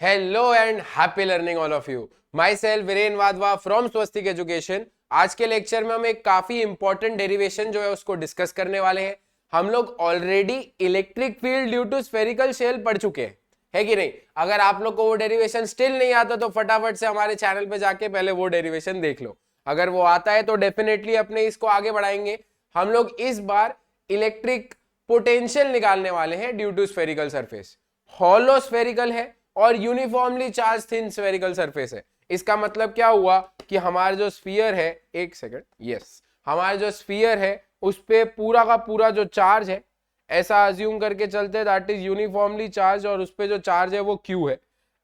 Hello and happy learning all of you. My self Viren Wadhwa from Swastik education. आज के lecture में हम एक काफी इंपॉर्टेंट डेरिवेशन जो है उसको डिस्कस करने वाले हैं। हम लोग already electric field due to spherical shell पढ़ चुके हैं, है कि नहीं? अगर आप लोग को वो डेरिवेशन स्टिल नहीं आता तो फटाफट से हमारे चैनल पे जाके पहले वो डेरिवेशन देख लो। अगर वो आता है तो डेफिनेटली अपने इसको आगे बढ़ाएंगे। हम लोग इस बार इलेक्ट्रिक पोटेंशियल निकालने वाले हैं due to spherical surface. Hollow spherical है और uniformly charge thin spherical surface है। इसका मतलब क्या हुआ कि हमारा जो स्फीयर है, एक सेकंड, यस, हमारा जो स्फीयर है उस पे पूरा का पूरा जो चार्ज है, ऐसा अज्यूम करके चलते हैं दैट इज यूनिफॉर्मली चार्ज, और उस पे जो चार्ज है वो क्यू है,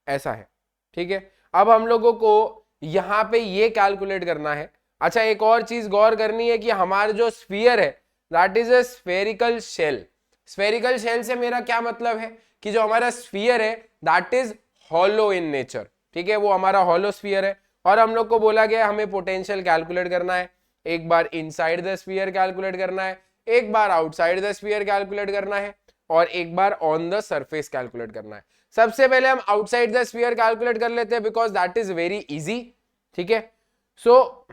ऐसा है। ठीक है, अब हम लोगों को यहां पे ये कैलकुलेट करना है। अच्छा, एक और चीज गौर करनी है कि हमारा जो स्फीयर है that is a spherical shell. Spherical shell से मेरा क्या मतलब है कि जो हमारा स्फीयर है that is hollow in nature. ठीक है, वो हमारा हॉलो स्फीयर है और हम लोग को बोला गया हमें पोटेंशियल कैलकुलेट करना है। एक बार इनसाइड द स्फीयर कैलकुलेट करना है, एक बार आउटसाइड द स्फीयर कैलकुलेट करना है, और एक बार ऑन द सरफेस कैलकुलेट करना है। सबसे पहले हम आउटसाइड द स्फीयर कैलकुलेट कर लेते हैं because that is very easy. ठीक है, सो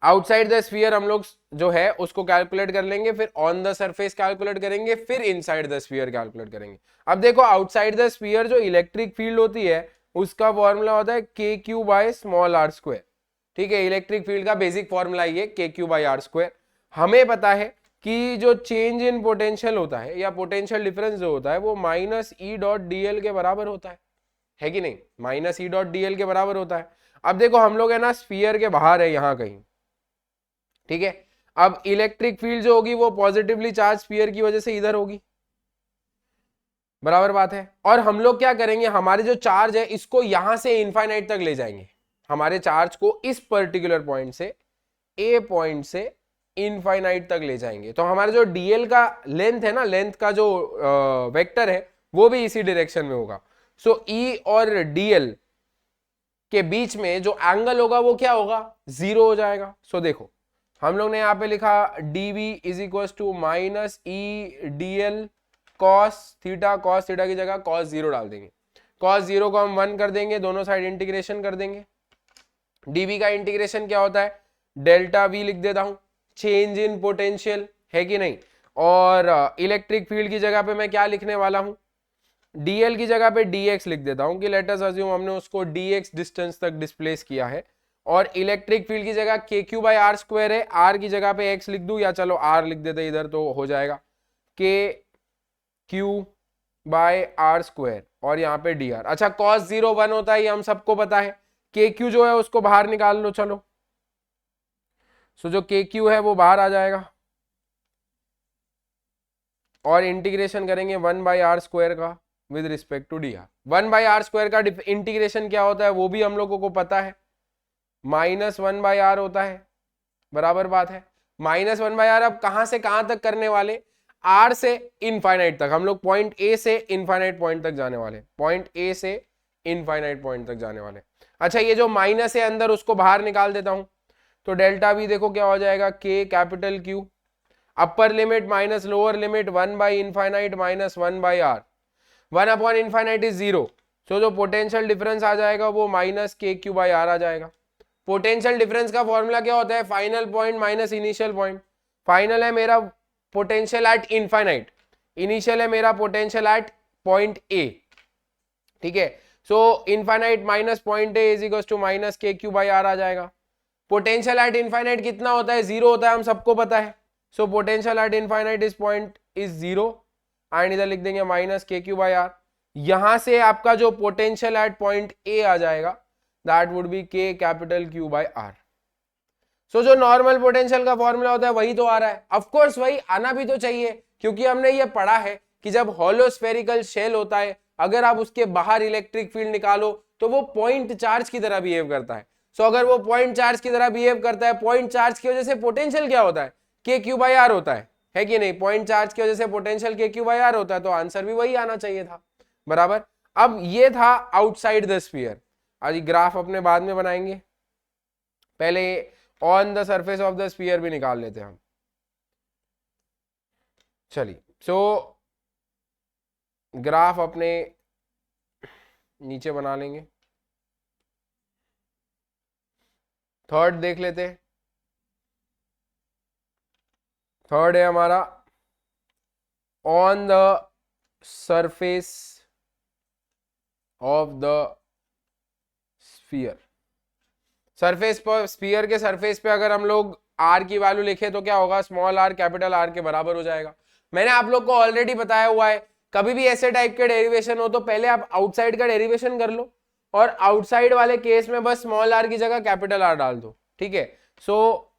आउटसाइड द स्फीयर हम लोग जो है उसको कैलकुलेट कर लेंगे, फिर ऑन द सरफेस कैलकुलेट करेंगे, फिर इनसाइड द स्फीयर कैलकुलेट करेंगे। अब देखो, आउटसाइड द स्फीयर जो इलेक्ट्रिक फील्ड होती है उसका फॉर्मूला होता है k q by small r square. ठीक है, इलेक्ट्रिक फील्ड का बेसिक फॉर्मूला ये k q bye are square. हमें पता है कि जो चेंज इन पोटेंशियल होता है या पोटेंशियल डिफरेंस जो होता है वो minus e dot D L के बराबर होता है कि नहीं? Minus e dot D L के बराबर होता है। अब देखो, हम लोग है ना स्फीयर के बाहर है यहां कहीं। ठीक है, अब इलेक्ट्रिक फील्ड जो होगी वो पॉजिटिवली चार्ज स्फीयर की वजह से इधर होगी, बराबर बात है। और हम लोग क्या करेंगे, हमारे जो चार्ज है इसको यहां से इनफाइनाइट तक ले जाएंगे। हमारे चार्ज को इस पर्टिकुलर पॉइंट से, ए पॉइंट से इनफाइनाइट तक ले जाएंगे। तो हमारे जो डीएल का लेंथ है ना, लेंथ का जो वेक्टर है वो भी इसी डायरेक्शन में होगा। सो ई और डीएल के बीच में जो एंगल होगा वो क्या होगा, जीरो हो जाएगा। सो देखो, हम लोग ने यहाँ पे लिखा dv is equal to minus e d l cos theta की जगह कॉस जीरो डाल देंगे। कॉस जीरो को हम 1 कर देंगे, दोनों साइड इंटीग्रेशन कर देंगे। dv का इंटीग्रेशन क्या होता है, डेल्टा v लिख देता हूं, चेंज इन पोटेंशियल, है कि नहीं? और इलेक्ट्रिक फील्ड की जगह पे मैं क्या लिखने वाला हूं, dl की जगह पे dx लिख देता हूं कि लेट अस अज्यूम हमने उसको dx डिस्टेंस तक डिस्प्लेस किया है। और इलेक्ट्रिक फील्ड की जगह के क्यू बाई आर स्क्वायर है, आर की जगह पे x लिख दूं या चलो आर लिख देते इधर तो हो जाएगा के क्यू बाय आर स्क्वायर और यहाँ पे डी आर। अच्छा, कॉस जीरो 1 होता है ये हम सबको पता है। के क्यू जो है उसको बाहर निकाल लो, चलो। सो जो के क्यू है वो बाहर आ जाएगा और इंटीग्रेशन करेंगे 1 बाई आर स्क्वायर का with respect to d r. 1 by r square का इंटीग्रेशन क्या होता है वो भी हम लोगों को पता है, माइनस 1 बाई आर होता है, बराबर बात है। माइनस 1 बाई आर अब कहां से कहां तक करने वाले, आर से इनफाइनाइट तक। हम लोग पॉइंट ए से इनफाइनाइट पॉइंट तक जाने वाले, पॉइंट ए से इनफाइनाइट पॉइंट तक जाने वाले। अच्छा, ये जो माइनस है अंदर उसको बाहर निकाल देता हूं, तो डेल्टा भी देखो क्या हो जाएगा, k capital Q upper limit minus lower limit 1 by infinite minus 1 by R. 1 upon infinite is zero, so जो पोटेंशियल डिफरेंस आ जाएगा वो minus k Q by R आ जाएगा। पोटेंशियल डिफरेंस का फॉर्मूला क्या होता है, final point minus initial point. Final है मेरा पोटेंशियल एट इनफाइनाइट, इनिशियल है मेरा पोटेंशियल एट पॉइंट ए। ठीक है, so infinite minus point A is equal to minus k Q by R आ जाएगा। पोटेंशियल एट इनफाइनाइट कितना होता है, जीरो होता है, हम सबको पता है। So potential at infinite is point is zero, and इधर लिख देंगे minus k Q by are. यहां से आपका जो पोटेंशियल एट पॉइंट ए आ जाएगा दैट वुड बी के कैपिटल क्यू बाई आर। सो जो नॉर्मल पोटेंशियल का फॉर्मूला होता है वही तो आ रहा है, ऑफ कोर्स वही आना भी तो चाहिए, क्योंकि हमने ये पढ़ा है कि जब हॉलो स्फेरिकल शेल होता है अगर आप उसके बाहर इलेक्ट्रिक फील्ड निकालो तो वो पॉइंट चार्ज की तरह बिहेव करता है। सो अगर वो पॉइंट चार्ज की तरह बिहेव करता है, पॉइंट चार्ज की वजह से पोटेंशियल क्या होता है, के क्यू बाई आर होता है कि नहीं? पॉइंट चार्ज की वजह से पोटेंशियल के क्यू बाई आर होता है, तो आंसर भी वही आना चाहिए था, बराबर। अब ये था आउटसाइड द स्फीयर। आज ग्राफ अपने बाद में बनाएंगे, पहले on the surface of the sphere भी निकाल लेते हैं हम। चलिए, सो ग्राफ अपने नीचे बना लेंगे। थर्ड देख लेते हैं। थर्ड है हमारा on the surface of the sphere. Surface पर, स्फीयर के सरफेस पे अगर हम लोग आर की वैल्यू लिखे तो क्या होगा, स्मॉल आर कैपिटल आर के बराबर हो जाएगा। मैंने आप लोग को ऑलरेडी बताया हुआ है, कभी भी ऐसे टाइप के डेरिवेशन हो तो पहले आप आउटसाइड का डेरिवेशन कर लो, और आउटसाइड वाले केस में बस स्मॉल आर की जगह कैपिटल आर डाल दो, ठीक है। So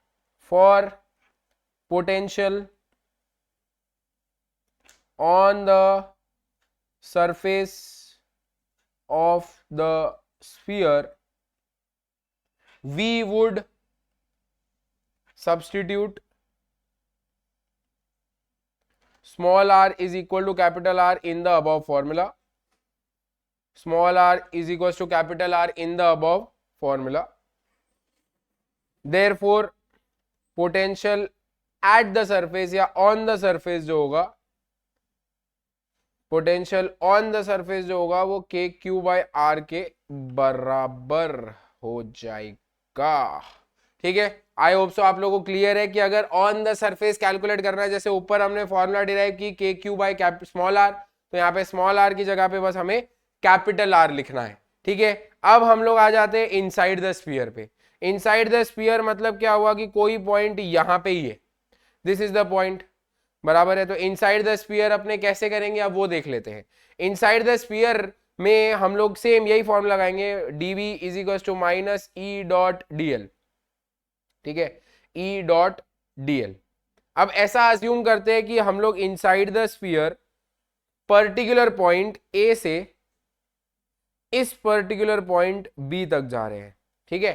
for potential on the surface of the sphere we would substitute small r is equal to capital R in the above formula. Small r is equals to capital R in the above formula. Therefore, potential at the surface या on the surface जो होगा, potential on the surface जो होगा वो KQ by R के बराबर हो जाएगा, ठीक है। आई होप सो आप लोगों को क्लियर है कि अगर ऑन द सरफेस कैलकुलेट करना है, जैसे ऊपर हमने फॉर्मूला डिराइव की के क्यू बाई स्मॉल आर, तो यहाँ पे स्मॉल आर की जगह पे बस हमें कैपिटल आर लिखना है, ठीक है। अब हम लोग आ जाते हैं इनसाइड द स्फीयर पे। इनसाइड द स्फीयर मतलब क्या हुआ कि कोई पॉइंट यहाँ पे ही है, दिस इज द पॉइंट, बराबर है। तो इनसाइड द स्फीयर अपने कैसे करेंगे अब वो देख लेते हैं। इनसाइड द स्फीयर में हम लोग सेम यही फॉर्मूला लगाएंगे, dv is equal to minus e dot dl, ठीक है, E डॉट dl। अब ऐसा अज्यूम करते हैं कि हम लोग inside the sphere particular point A से इस पर्टिकुलर पॉइंट B तक जा रहे हैं, ठीक है।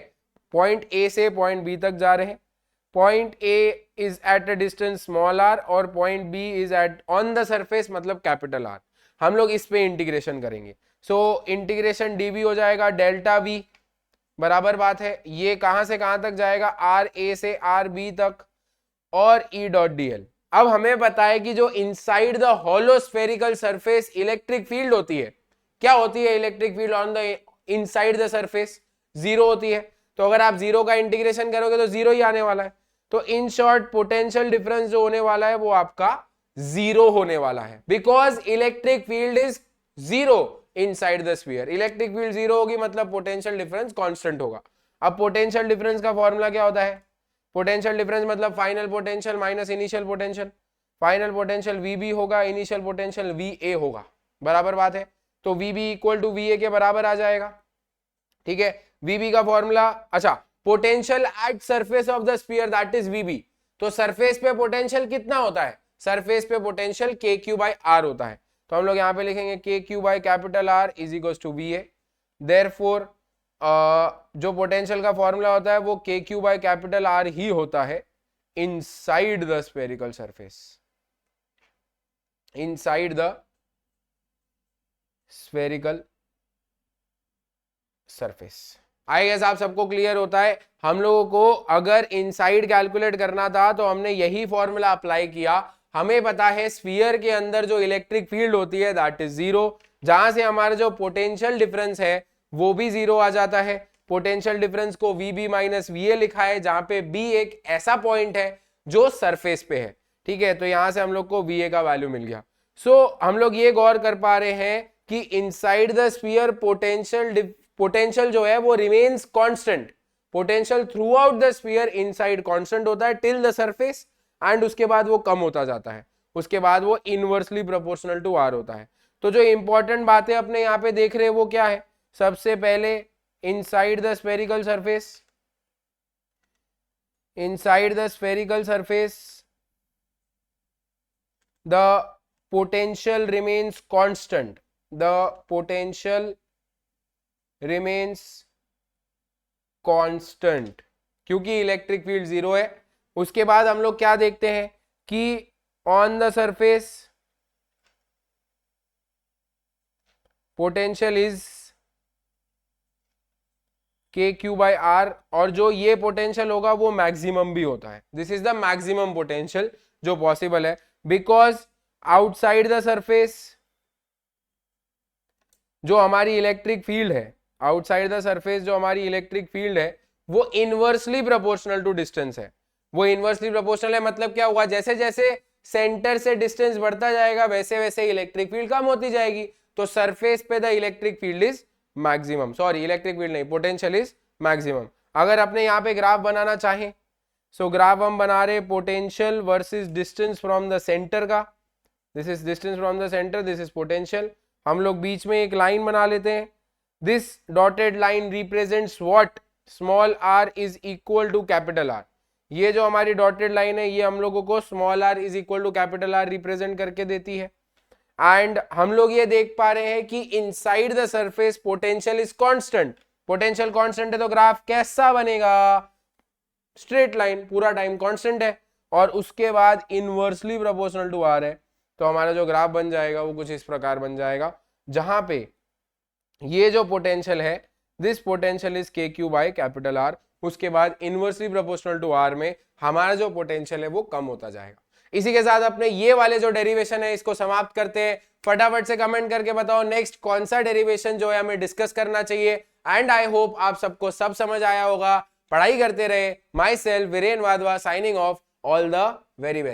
पॉइंट A से पॉइंट B तक जा रहे हैं। Point A is at a distance small r और point B is at on the surface मतलब कैपिटल R। हम लोग इस पे इंटीग्रेशन करेंगे। सो इंटीग्रेशन dv हो जाएगा डेल्टा v, बराबर बात है, ये कहां से कहां तक जाएगा, आर ए से आर बी तक, और ई डॉट dl। अब हमें पता है कि जो inside the hollow spherical surface electric field होती है, क्या होती है electric field on the inside the surface, zero होती है। तो अगर आप जीरो का इंटीग्रेशन करोगे तो जीरो ही आने वाला है। तो इन शॉर्ट पोटेंशियल डिफरेंस जो होने वाला है वो आपका जीरो होने वाला है, because electric field is zero inside the sphere. Electric field zero होगी मतलब पोटेंशियल डिफरेंस कांस्टेंट होगा। अब पोटेंशियल डिफरेंस का फॉर्मूला क्या होता है, पोटेंशियल डिफरेंस मतलब final potential minus initial potential. Final potential VB होगा, इनिशियल पोटेंशियल VA होगा, बराबर बात है। तो VB इक्वल टू VA के बराबर आ जाएगा, ठीक है। VB का फॉर्मूला, अच्छा, potential at surface of the sphere that is VB। तो सरफेस पे पोटेंशियल कितना होता है, सरफेस पे पोटेंशियल KQ बाई R होता है। तो हम लोग यहाँ पे लिखेंगे KQ by capital R is equal to VA। Therefore जो पोटेंशियल का फॉर्मूला होता है वो KQ बाई कैपिटल R ही होता है inside the spherical surface, inside the spherical surface. I guess आप सबको क्लियर होता है। हम लोगों को अगर इनसाइड कैलकुलेट करना था तो हमने यही फॉर्मूला अप्लाई किया। हमें पता है स्फीयर के अंदर जो इलेक्ट्रिक फील्ड होती है दैट इज जीरो, जहां से हमारा जो पोटेंशियल डिफरेंस है वो भी जीरो आ जाता है। पोटेंशियल डिफरेंस को VB माइनस VA लिखा है, जहां पे B एक ऐसा पॉइंट है जो सरफेस पे है, ठीक है। तो यहां से हम लोग को VA का वैल्यू मिल गया। सो हम लोग ये गौर कर पा रहे हैं कि इनसाइड द स्फीयर पोटेंशियल जो है वो remains constant. Potential through out the sphere inside constant होता है टिल द सरफेस, एंड उसके बाद वो कम होता जाता है, उसके बाद वो इनवर्सली प्रोपोर्शनल टू R होता है। तो जो इंपॉर्टेंट बातें अपने यहाँ पे देख रहे हैं वो क्या है, सबसे पहले inside the spherical surface, inside the spherical surface the potential remains constant, the potential remains constant, क्योंकि इलेक्ट्रिक फील्ड जीरो है। उसके बाद हम लोग क्या देखते हैं कि on the surface potential is KQ by R, और जो ये पोटेंशियल होगा वो मैक्सिमम भी होता है। This is the maximum potential जो पॉसिबल है, बिकॉज आउटसाइड द सरफेस जो हमारी इलेक्ट्रिक फील्ड है, आउटसाइड द सरफेस जो हमारी इलेक्ट्रिक फील्ड है वो इनवर्सली प्रोपोर्शनल टू डिस्टेंस है। वो इनवर्सली प्रोपोर्शनल है मतलब क्या हुआ, जैसे जैसे सेंटर से डिस्टेंस बढ़ता जाएगा वैसे वैसे इलेक्ट्रिक फील्ड कम होती जाएगी। तो सरफेस पे the electric field is maximum, sorry electric field नहीं, पोटेंशियल इज मैक्सिमम। अगर अपने यहाँ पे ग्राफ बनाना चाहें, सो ग्राफ हम बना रहे potential versus distance from the centre का। This is distance from the centre, this is potential. हम लोग बीच में एक लाइन बना लेते हैं। This dotted line represents what, small r is equal to capital R। ये जो हमारी डॉटेड लाइन है ये हम लोगों को small r is equal to capital R represent करके देती है। एंड हम लोग ये देख पा रहे हैं कि inside the surface potential is constant. Potential constant है तो ग्राफ कैसा बनेगा, स्ट्रेट लाइन, पूरा टाइम कांस्टेंट है। और उसके बाद इनवर्सली प्रोपोर्शनल टू r है, तो हमारा जो ग्राफ बन जाएगा वो कुछ इस प्रकार बन जाएगा, जहां पे ये जो पोटेंशियल है दिस पोटेंशियल इज के क्यू बाय कैपिटल R। उसके बाद इनवर्सली प्रोपोर्शनल टू R में हमारा जो पोटेंशियल है वो कम होता जाएगा। इसी के साथ अपने ये वाले जो डेरिवेशन है इसको समाप्त करते हैं। फटाफट से कमेंट करके बताओ नेक्स्ट कौन सा डेरिवेशन जो है हमें डिस्कस करना चाहिए। एंड आई होप आप सबको सब समझ आया होगा। पढ़ाई करते रहे। My self Viren Wadhwa signing off. All the very best.